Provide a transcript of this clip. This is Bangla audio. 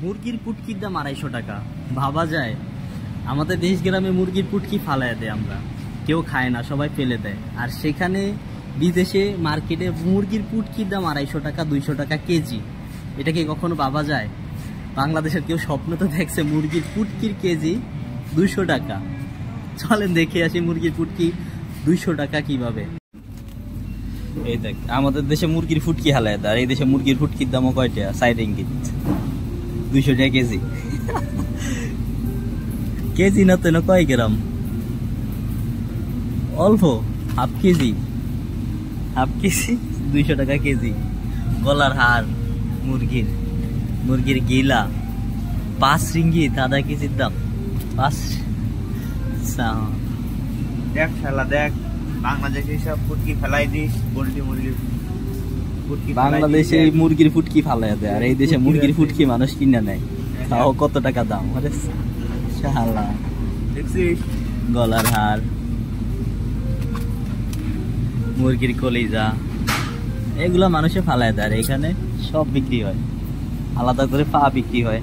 মুরগির পুটকির দাম 250 টাকা। ভাবা যায়? আমাদের দেশ গ্রামে মুরগির পুটকি ফালায় দেয়, আমরা কেউ খায় না, সবাই ফেলে দেয়। আর সেখানে বিদেশে মার্কেটে মুরগির পুটকির দাম 250 টাকা, 200 টাকা কেজি। এটা কি কখনো ভাবা যায়? বাংলাদেশের কেউ স্বপ্ন তো দেখছে মুরগির পুটকির কেজি 200 টাকা। চলেন দেখে আসি মুরগির পুটকি 200 টাকা কিভাবে। এই দেখ, আমাদের দেশে মুরগির ফুটকি হালায় দেয়, আর এই দেশে মুরগির ফুটকির দামও কয়টা? 4 রিঙ্গিত, 200 টাকা কেজি। কেজি না তো, কয় গ্রাম? অল্প, হাফ কেজি। 200 টাকা কেজি। গলার হাড় মুরগির গিলা 5 রিঙ্গিত, আধা কেজির দাম 5। দেখ শালা দেখ, বাংলাদেশে সব ফুটকি ফেলাই দিস, পোল্ট্রি মুরগির ফুটকি বাংলাদেশে মুরগির ফুটকি ফালাই দেয়, আর এই দেশে মুরগির ফুটকি মানুষ কিনে নেয়। তাও কত টাকা দাম? আরে শালা, দেখছিস? গলার হাড়, মুরগির কলিজা, এগুলো মানুষে ফালায় দেয়। আর এখানে সব বিক্রি হয়, আলাদা করে পা বিক্রি হয়।